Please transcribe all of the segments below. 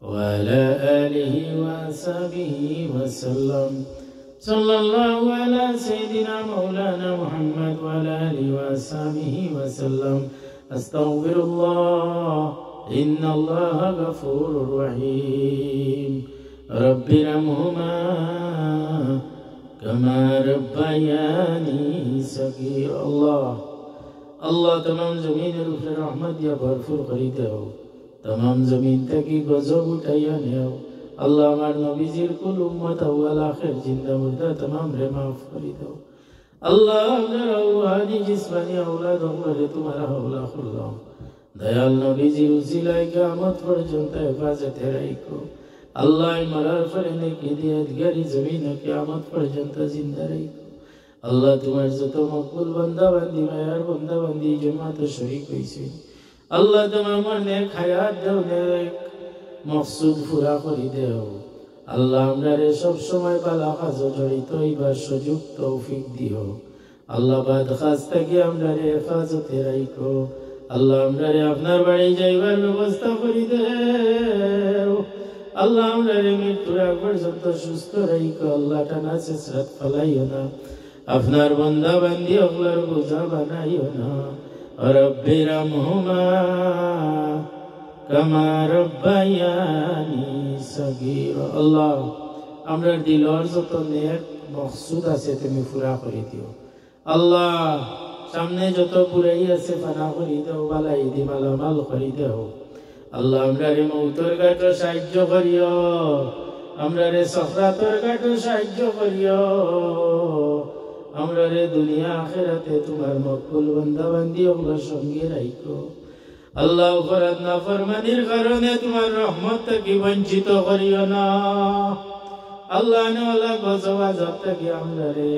وعلى آله وصحبه وسلم صلى الله على سيدنا مولانا محمد وعلى آله وصحبه وسلم أستغفر الله إن الله غفور رحيم رب ارحمهما كما ربياني صغيرا الله तमाम ज़मीन रूफ़ रहमत या भरपूर खरीदे हो तमाम ज़मीन तकी गज़ब उठाया ने हो अल्लाह हमार नबीज़ीर कुल उम्मत अव्वल आखिर जिंदा मुर्दा तमाम रे माफ़ खरीदे हो अल्लाह हमरा रूहानी जिस्मानी औलाद हमरे तुम्हारा हौला खुल्ला दयाल नबीज़ीर उसिला क़यामत पर्यंत हिफाज़त राखो अल्लाह मरार फरने की दियतगारी ज़मीन क़यामत पर्यंत जिंदा राखो अल्लाह तुम्हारे जतो मकबूल बंदा बंदी मेहर बंदा बंदी जमात शरीक होइছে अल्लाह तमाम नेक हयात दाও नेक मकसूद पूरा करि दाও अल्लाह हमरे सब समय ভালো কাজ জড়িত হইবার সুযোগ তৌফিক দিও अल्लाह बाद খাস্তা কি हमरे হেফাজতে রাখো अल्लाह हमरे আপনার বাড়ি যাইবার ব্যবস্থা করি দাও अल्लाह हमरे মৃত্যুর আগ পর্যন্ত সুস্থ রাখো अल्लाह টানা সেসরাত ফলাইও না अपनार बंदा बंदी अगलर बुझा बनाइयो ना रब्बि रहमहुमा कमा रब्बायानी सगीरा अल्लाह आमरार दिलर যত নেক মকসুদ আছে তুমি পুরা করে দিও আল্লাহ সামনে যত পুরাই আছে ফানা করে দাও বালাই দি মালামাল করে দাও আল্লাহ আমরারে মউতের ঘাটে সাহায্য করিও আমরারে সফরাতের ঘাটে সাহায্য করিও हमरे दुनिया आखिरते तुम्हार मकबूल बंदा बंदी ओगला संगे राखो अल्लाह फरद नाफरमानिर कारणे तुम्हार रहमत की वंचित करियो ना अल्लाह ने वाला गजब अज़ब की हमरे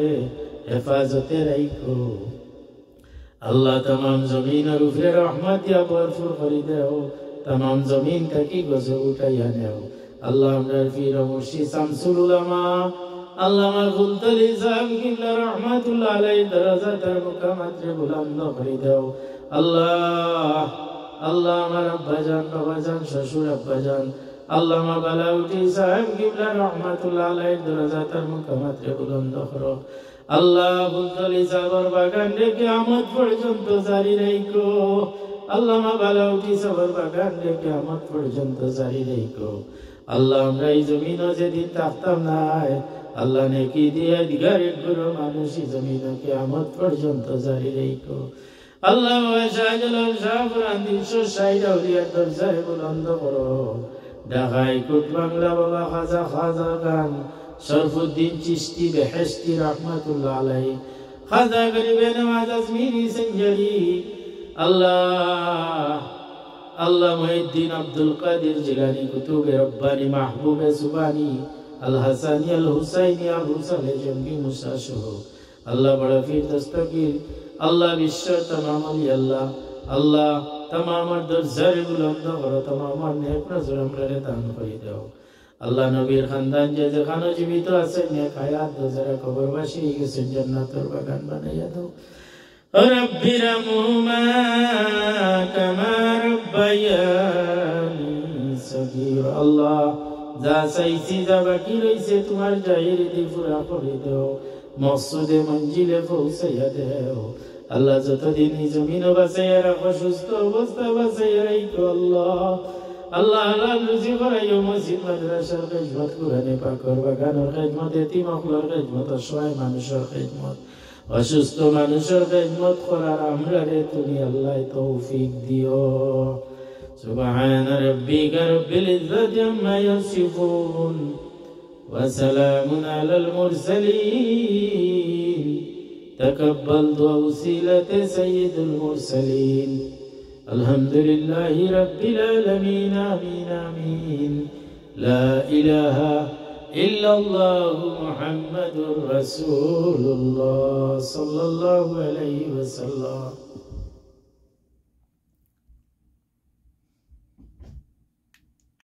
हिफाजते राखो अल्लाह तमाम जमीन रूफे रहमत या भरपूर करि देओ तमाम जमीन तकी गजब उठाया नेओ अल्लाह हमरे पीर मुर्शिद शमसुल उलमा अल्लामा गुलतली साहब किबला रहमतुल्लाह अलैहि दरजा तर मुकामात रे बुलंद कर दो अल्लाह अल्लाह हमारा अब्बाजान बाबाजान ससुर अब्बाजान अल्लामा बालाउटी साहब किबला रहमतुल्लाह अलैहि दरजा तर मुकामात रे बुलंद करो अल्लाह गुलतली साहबर बागान रे कियामत पर्यंत जारी राखो अल्लामा बालाउटी साहबर बागान रे कियामत पर्यंत जारी राखो अल्लाह हमरा এই জমিন যেদিন থাকতাম না अल्लाह ने की दिया दिगारे गुरु मानुषी जमीन क़यामत पर्यंत जारी राखो अल्लाह शाहजल शाहपुरान 360 औलिया दरजाए बुलंद करो ढाकाई कोट बांगला बाबा खाजा खाजा खान शरफुद्दीन चिश्ती बेहश्ती रहमतुल्लाह अलैहि खाजा गरीबे नवाज अजमीरी संजरी अल्लाह अल्लाह मुहिद्दीन अब्दुल कादिर जिलानी कुतुब रब्बानी महबूब सुबानी अल हसानी अल हुसैनी अबू साले जंगी मुसाशो अल्लाह बड़ा फिर दस्तगीर अल्लाह विश्व तमाम अल्लाह अल्लाह तमाम दरजार बुलंद करो तमाम नेक नजर हमरे दान कर दो अल्लाह नबीर खानदान जे जेखाने जीवित আছে नेक हयात दजरा कबरवासी के जन्नतर बागान बनाया दो रब्बि रहमहुमा कमा रब्बायानी सगीरा अल्लाह जा सही जा बाकी रही तुम्हार जाहिर दी पूरा कर दो मकसूद मंजिले पहुंचाया दो अल्लाह जत दिन जमीन बसाया रखो सुस्त अवस्था बसाया रखो अल्लाह अल्लाह हलाल रुजी कराइयो मस्जिद मदरसार खिदमत कुराने पाकर बागानर खिदमत यतीम अखलार खिदमत असहाय मानुषर खिदमत অসুস্থ মানুষের খিদমত করার আমরারে তুমি আল্লাহ তৌফিক দিও সুবহান রাব্বিকা রাব্বিল ইজ্জাতি আম্মা ইয়াসিফুন ওয়া সালামুন আলাল মুরসালিন তাকাব্বাল দুআ ওসিলাতে সাইয়্যিদুল মুরসালিন আলহামদুলিল্লাহি রাব্বিল আলামিন আমিন আমিন লা ইলাহা إلا الله محمد رسول الله صلى الله عليه وسلم